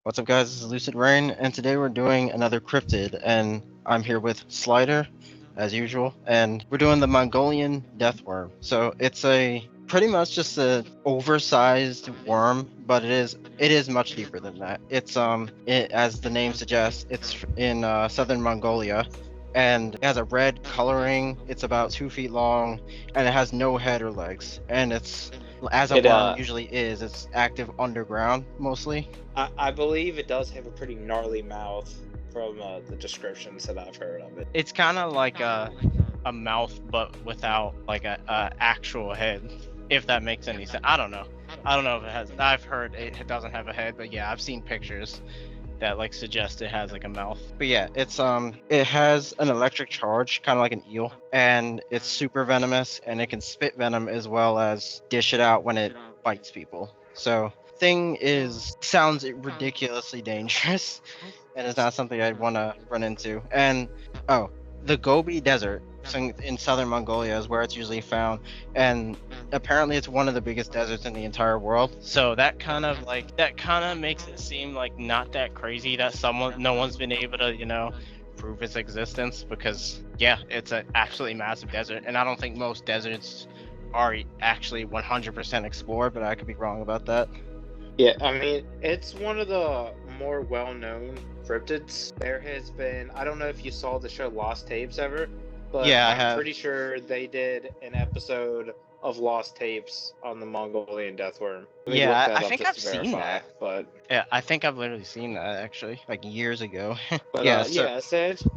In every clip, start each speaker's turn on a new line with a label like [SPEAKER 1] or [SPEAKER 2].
[SPEAKER 1] What's up, guys? This is Lucid Rain, and today we're doing another cryptid, and I'm here with Slyder, as usual, and we're doing the Mongolian death worm. So it's a pretty much just a oversized worm, but it is much deeper than that. As the name suggests, it's in southern Mongolia, and it has a red coloring. It's about 2 feet long, and it has no head or legs, and it's as a
[SPEAKER 2] It
[SPEAKER 1] worm usually is. It's active underground mostly.
[SPEAKER 2] I believe it does have a pretty gnarly mouth from the descriptions that I've heard of it.
[SPEAKER 3] It's kind of like a mouth, but without like a actual head. If that makes any sense. I don't know. I don't know if it has. I've heard it doesn't have a head, but yeah, I've seen pictures that like suggest it has like a mouth.
[SPEAKER 1] But yeah, it has an electric charge, kind of like an eel, and it's super venomous, and it can spit venom as well as dish it out when it bites people. So thing is sounds ridiculously dangerous, and it's not something I'd want to run into. And oh, the Gobi Desert in southern Mongolia is where it's usually found, and apparently it's one of the biggest deserts in the entire world.
[SPEAKER 3] So that kind of makes it seem like not that crazy that no one's been able to prove its existence, because yeah, it's an absolutely massive desert, and I don't think most deserts are actually 100% explored, but I could be wrong about that.
[SPEAKER 2] Yeah, I mean, it's one of the more well-known cryptids. There has been, I don't know if you saw the show Lost Tapes ever, but
[SPEAKER 1] Yeah, I
[SPEAKER 2] I'm
[SPEAKER 1] have.
[SPEAKER 2] pretty sure they did an episode of Lost Tapes on the Mongolian deathworm. Let me
[SPEAKER 1] Yeah,
[SPEAKER 2] look
[SPEAKER 1] I,
[SPEAKER 2] that
[SPEAKER 1] I
[SPEAKER 2] up
[SPEAKER 1] think
[SPEAKER 2] just
[SPEAKER 1] I've
[SPEAKER 2] to
[SPEAKER 1] seen
[SPEAKER 2] verify,
[SPEAKER 1] that.
[SPEAKER 2] but
[SPEAKER 3] Yeah, I think I've literally seen that actually,
[SPEAKER 1] Like years ago.
[SPEAKER 2] But
[SPEAKER 1] Yeah, so
[SPEAKER 2] yeah,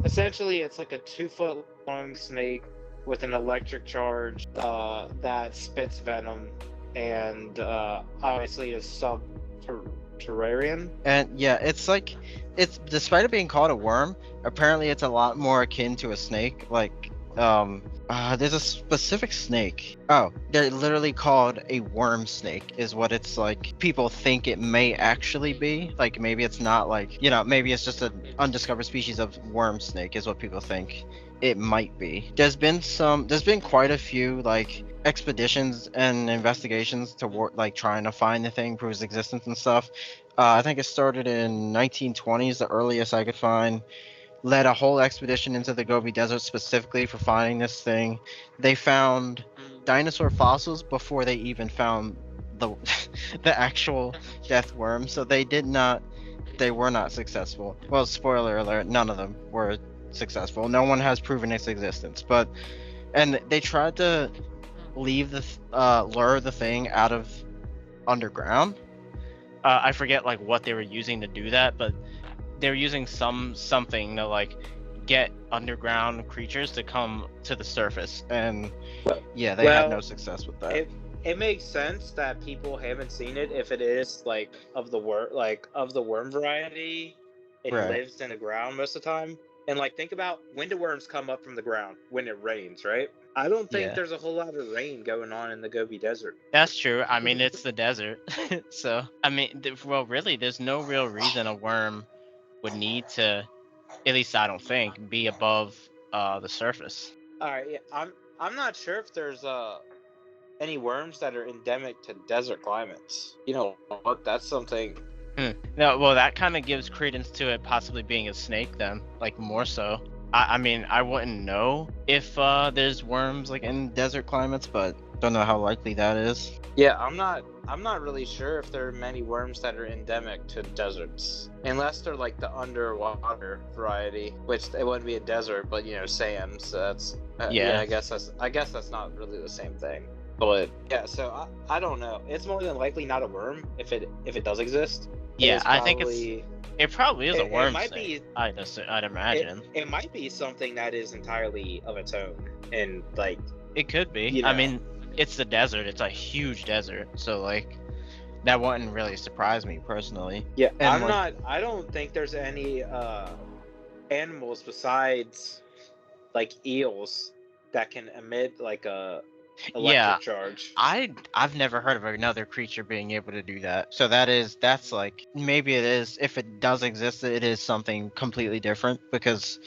[SPEAKER 2] essentially it's like a 2 foot long snake with an electric charge that spits venom and obviously is subterranean.
[SPEAKER 1] and yeah, it's despite it being called a worm, apparently it's a lot more akin to a snake. There's a specific snake. Oh, they're literally called a worm snake, is what it's like. People think it may actually be. Like maybe it's not like, maybe it's just an undiscovered species of worm snake, is what people think it might be. There's been quite a few like expeditions and investigations like trying to find the thing, prove its existence and stuff. I think it started in 1920s, the earliest I could find. Led a whole expedition into the Gobi Desert specifically for finding this thing. They found dinosaur fossils before they even found the the actual death worm. So they were not successful. Well, spoiler alert, none of them were successful. No one has proven its existence. And they tried to lure the thing out of underground.
[SPEAKER 3] I forget like what they were using to do that, but they were using something to like get underground creatures to come to the surface.
[SPEAKER 1] And yeah, they had no
[SPEAKER 2] Well,
[SPEAKER 1] success with that.
[SPEAKER 2] it makes sense that people haven't seen it if it is like of the worm variety. It
[SPEAKER 1] Right.
[SPEAKER 2] lives in the ground most of the time. And like think about, when do worms come up from the ground? When it rains, right? I don't think
[SPEAKER 3] Yeah,
[SPEAKER 2] there's a whole lot of rain going on in the Gobi Desert.
[SPEAKER 3] that's true. I mean, it's the desert. So I mean, well, really, there's no real reason a worm would need to, at least I don't think, be above the surface.
[SPEAKER 2] All right, yeah, I'm not sure if there's any worms that are endemic to desert climates. You know what? That's something.
[SPEAKER 3] No, well, that kind of gives credence to it possibly being a snake then, like more so. I mean, I wouldn't know if there's worms like in
[SPEAKER 1] Desert climates, but don't know how likely that is.
[SPEAKER 2] Yeah, I'm not really sure if there are many worms that are endemic to deserts, unless they're like the underwater variety, which it wouldn't be a desert, but sand. So that's
[SPEAKER 3] Yeah.
[SPEAKER 2] I guess that's not really the same thing. But yeah, so I don't know. It's more than likely not a worm if it does exist.
[SPEAKER 3] Yeah,
[SPEAKER 2] It's
[SPEAKER 3] I think
[SPEAKER 2] probably
[SPEAKER 3] it probably is a
[SPEAKER 2] it
[SPEAKER 3] worm
[SPEAKER 2] might
[SPEAKER 3] snake.
[SPEAKER 2] be
[SPEAKER 3] I'd imagine.
[SPEAKER 2] it might be something that is entirely of its own, and like
[SPEAKER 3] It could be.
[SPEAKER 2] you
[SPEAKER 3] I
[SPEAKER 2] know.
[SPEAKER 3] mean, it's the desert. It's a huge desert, so like that wouldn't really surprise me personally.
[SPEAKER 2] Yeah,
[SPEAKER 3] And like,
[SPEAKER 2] I don't think there's any animals besides like eels that can emit like a
[SPEAKER 3] yeah,
[SPEAKER 2] electric charge.
[SPEAKER 3] I've never heard of another creature being able to do that. So that's like maybe it is, if it does exist, it is something completely different, because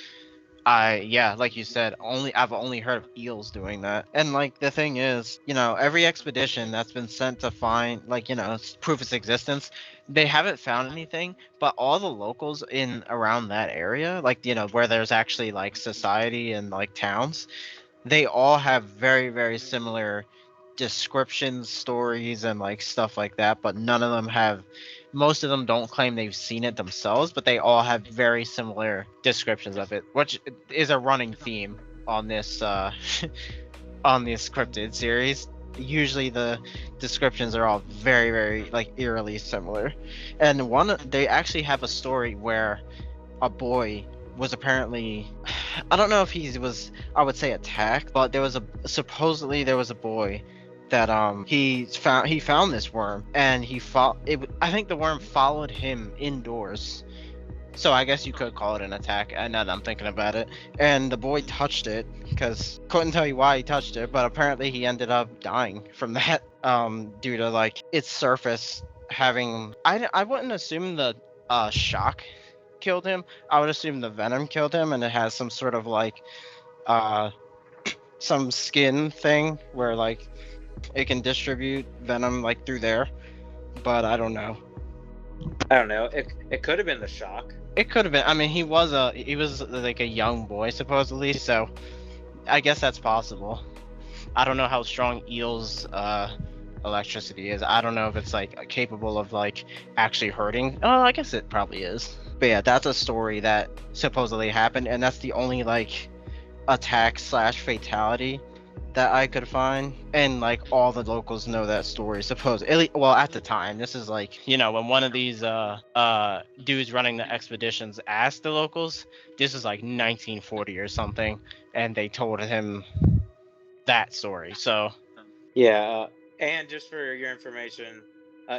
[SPEAKER 1] Yeah, like you said, I've only heard of eels doing that. And like the thing is, every expedition that's been sent to find like, prove its existence, they haven't found anything, but all the locals in around that area, like, where there's actually like society and like towns, they all have very, very similar descriptions, stories, and like stuff like that, but none of them have. Most of them don't claim they've seen it themselves, but they all have very similar descriptions of it, which is a running theme on this on this cryptid series. Usually the descriptions are all very, very like eerily similar, and they actually have a story where a boy was apparently, I don't know if he was, I would say, attacked, but supposedly there was a boy that he found this worm, and I think the worm followed him indoors, so I guess you could call it an attack. Now that I'm thinking about it, and the boy touched it because couldn't tell you why he touched it, but apparently he ended up dying from that due to like its surface having, I wouldn't assume the shock killed him. I would assume the venom killed him, and it has some sort of like uh some skin thing where like it can distribute venom like through there. But I don't know.
[SPEAKER 2] I don't know. It could have been the shock.
[SPEAKER 1] It could have been. I mean, he was like a young boy supposedly, so I guess that's possible. I don't know how strong eels electricity is. I don't know if it's like capable of like actually hurting. Oh, I guess it probably is. But yeah, that's a story that supposedly happened, and that's the only like attack slash fatality that I could find, and like all the locals know that story. Supposedly, well, at the time, this is like,
[SPEAKER 3] When one of these dudes running the expeditions asked the locals, this is like 1940 or something, and they told him that story. So
[SPEAKER 2] Yeah, and just for your information,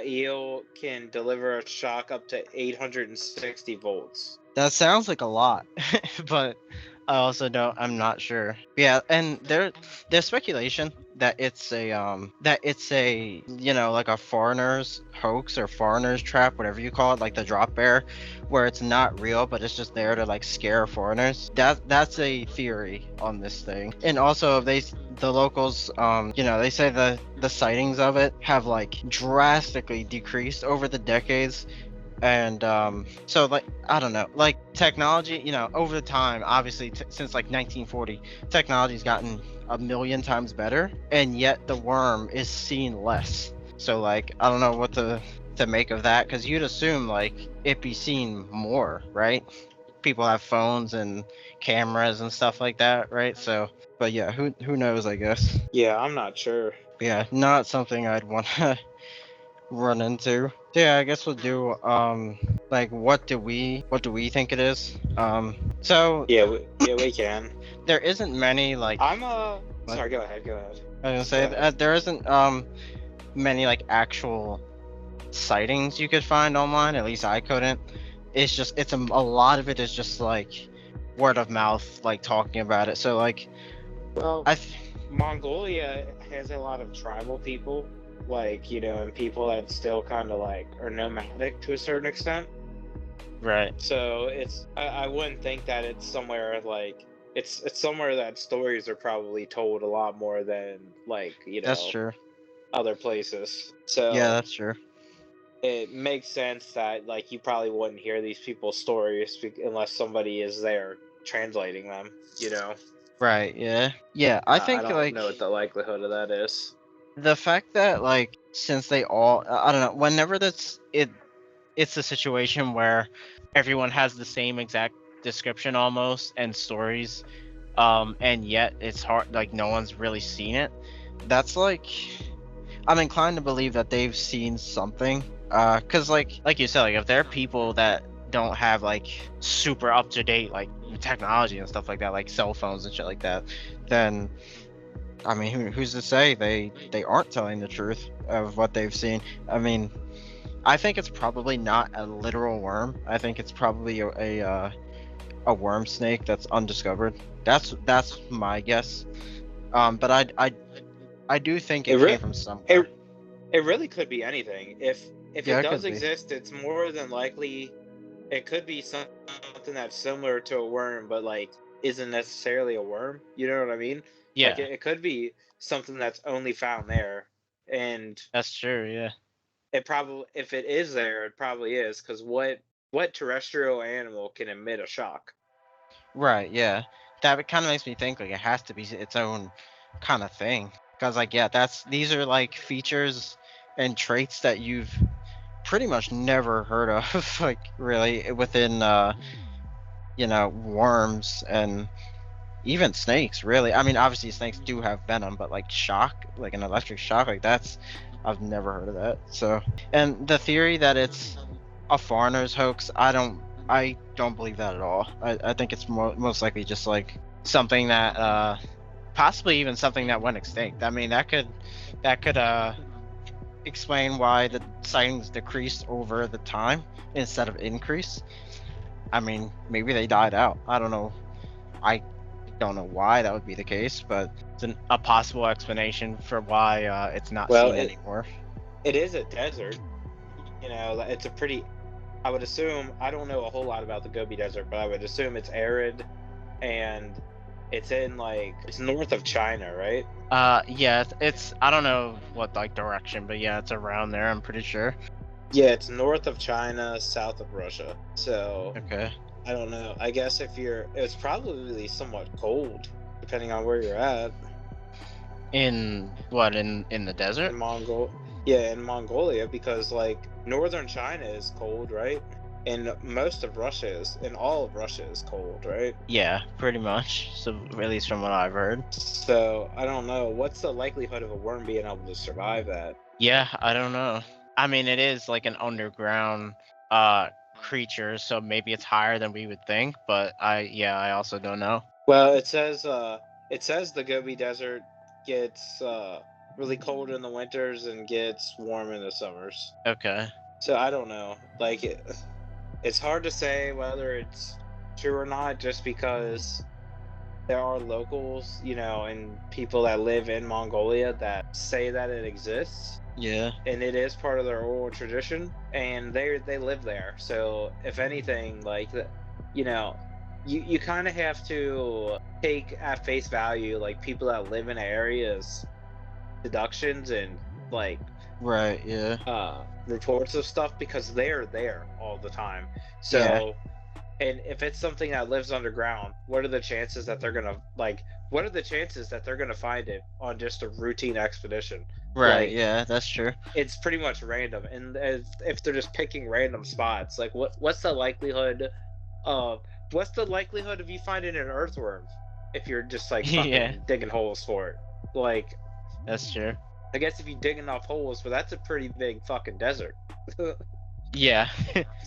[SPEAKER 2] eel can deliver a shock up to 860 volts.
[SPEAKER 1] that sounds like a lot, but I also don't. I'm not sure. Yeah, and there's speculation that it's a like a foreigner's hoax or foreigner's trap, whatever you call it, like the drop bear, where it's not real, but it's just there to like scare foreigners. That's a theory on this thing. And also, the locals, they say the sightings of it have like drastically decreased over the decades. And so like, I don't know, like technology, over the time, obviously, since like 1940, technology's gotten a million times better, and yet the worm is seen less. So like, I don't know what to make of that, because you'd assume like it be seen more, right? People have phones and cameras and stuff like that, right? So, but yeah, who knows, I guess.
[SPEAKER 2] Yeah, I'm not sure.
[SPEAKER 1] Yeah, not something I'd want to run into. Yeah, I guess we'll do like what do we think it is? So
[SPEAKER 2] Yeah, we can.
[SPEAKER 1] there isn't many like,
[SPEAKER 2] I'm sorry. Go ahead.
[SPEAKER 1] I was gonna say there isn't many like actual sightings you could find online. At least I couldn't. It's a lot of it is just like word of mouth, like talking about it. So like,
[SPEAKER 2] Well, Mongolia has a lot of tribal people, like, and people that still kind of like are nomadic to a certain extent.
[SPEAKER 1] right.
[SPEAKER 2] So I wouldn't think that it's somewhere like it's somewhere that stories are probably told a lot more than like
[SPEAKER 1] That's true.
[SPEAKER 2] other places. So
[SPEAKER 1] Yeah, that's true.
[SPEAKER 2] it makes sense that like you probably wouldn't hear these people's stories unless somebody is there translating them.
[SPEAKER 1] Right. Yeah. Yeah. I think
[SPEAKER 2] I don't
[SPEAKER 1] like
[SPEAKER 2] know what the likelihood of that is.
[SPEAKER 1] the fact that like since they all, I don't know, whenever it's a situation where everyone has the same exact description almost and stories, and yet it's hard, like no one's really seen it. That's like, I'm inclined to believe that they've seen something, because like you said, like if there are people that don't have like super up to date like technology and stuff like that, like cell phones and shit like that, then I mean, who's to say they aren't telling the truth of what they've seen? I mean, I think it's probably not a literal worm. I think it's probably a worm snake that's undiscovered. That's my guess. But I do think it came from somewhere.
[SPEAKER 2] It really could be anything. If
[SPEAKER 1] Yeah,
[SPEAKER 2] it
[SPEAKER 1] it
[SPEAKER 2] does
[SPEAKER 1] could be.
[SPEAKER 2] exist, it's more than likely it could be something that's similar to a worm, but like isn't necessarily a worm. You know what I mean?
[SPEAKER 3] Yeah,
[SPEAKER 2] Like it could be something that's only found there, and
[SPEAKER 3] that's true. Yeah.
[SPEAKER 2] it probably, if it is there, it probably is, because what terrestrial animal can emit a shock?
[SPEAKER 1] Right, yeah. That kind of makes me think like it has to be its own kind of thing. Because like yeah, these are like features and traits that you've pretty much never heard of, like really within worms and even snakes. Really, I mean, obviously snakes do have venom, but like shock, like an electric shock, like that's I've never heard of that. So, and the theory that it's a foreigner's hoax, I don't believe that at all. I think it's most likely just like something that possibly even something that went extinct. I mean, that could explain why the sightings decreased over the time instead of increase. I mean, maybe they died out. I don't know. I don't know why that would be the case, but
[SPEAKER 3] It's a possible explanation for why it's not
[SPEAKER 2] Well,
[SPEAKER 3] seen anymore.
[SPEAKER 2] it is a desert. It's a pretty. I would assume, I don't know a whole lot about the Gobi Desert, but I would assume it's arid, and it's in like it's north of China, right?
[SPEAKER 3] Yeah, it's I don't know what like direction, but yeah, it's around there. I'm pretty sure.
[SPEAKER 2] Yeah, it's north of China, south of Russia. So
[SPEAKER 1] okay.
[SPEAKER 2] I don't know. I guess it's probably somewhat cold, depending on where you're at.
[SPEAKER 3] In what in the desert?
[SPEAKER 2] In Mongolia, because like northern China is cold, right? And most of Russia is, and all of Russia is cold, right?
[SPEAKER 3] Yeah, pretty much. So at least from what I've heard.
[SPEAKER 2] So I don't know. What's the likelihood of a worm being able to survive that?
[SPEAKER 3] Yeah, I don't know. I mean, it is like an underground uh creature, so maybe it's higher than we would think, but I also don't know.
[SPEAKER 2] Well, it says the Gobi Desert gets really cold in the winters and gets warm in the summers.
[SPEAKER 3] Okay.
[SPEAKER 2] So I don't know. Like it's hard to say whether it's true or not, just because there are locals, and people that live in Mongolia that say that it exists,
[SPEAKER 1] Yeah.
[SPEAKER 2] and it is part of their oral tradition, and they live there. So if anything, like you know, you kind of have to take at face value like people that live in areas deductions and like
[SPEAKER 1] Right. Yeah.
[SPEAKER 2] reports of stuff, because they're there all the time.
[SPEAKER 1] Yeah.
[SPEAKER 2] So, and if it's something that lives underground, what are the chances that they're gonna find it on just a routine expedition?
[SPEAKER 1] Right.
[SPEAKER 2] Like,
[SPEAKER 1] Yeah. That's true.
[SPEAKER 2] it's pretty much random, and if they're just picking random spots, like what's the likelihood of you finding an earthworm if you're just like fucking
[SPEAKER 3] Yeah,
[SPEAKER 2] digging holes for it? Like,
[SPEAKER 3] that's true.
[SPEAKER 2] I guess if you dig enough holes, but that's a pretty big fucking desert. To
[SPEAKER 3] Yeah.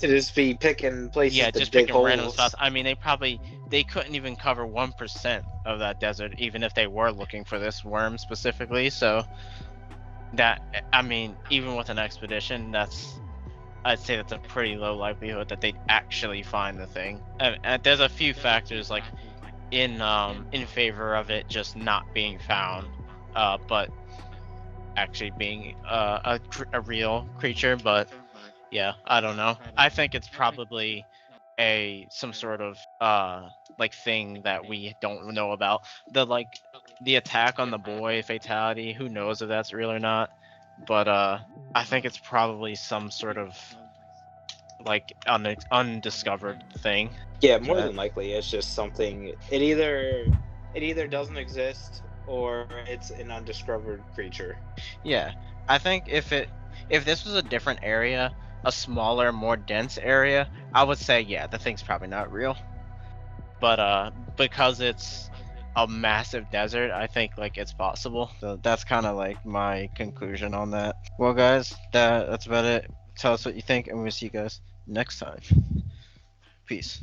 [SPEAKER 2] just be picking places
[SPEAKER 3] Yeah,
[SPEAKER 2] to
[SPEAKER 3] just
[SPEAKER 2] dig
[SPEAKER 3] picking
[SPEAKER 2] holes.
[SPEAKER 3] random spots. I mean, they couldn't even cover 1% of that desert, even if they were looking for this worm specifically. So that I mean, even with an expedition, I'd say that's a pretty low likelihood that they'd actually find the thing. And there's a few factors like in favor of it just not being found, but actually being a real creature. But yeah, I don't know. I think it's probably some sort of like thing that we don't know about. The attack on the boy fatality, who knows if that's real or not. But I think it's probably some sort of like undiscovered thing.
[SPEAKER 2] Yeah, more
[SPEAKER 1] Yeah.
[SPEAKER 2] than likely, it's just something. It either doesn't exist, or it's an undiscovered creature.
[SPEAKER 1] Yeah. I think if this was a different area, a smaller, more dense area, I would say yeah, the thing's probably not real. But because it's a massive desert, I think like it's possible. So that's kind of like my conclusion on that. Well, guys, that's about it. Tell us what you think, and we'll see you guys next time. Peace.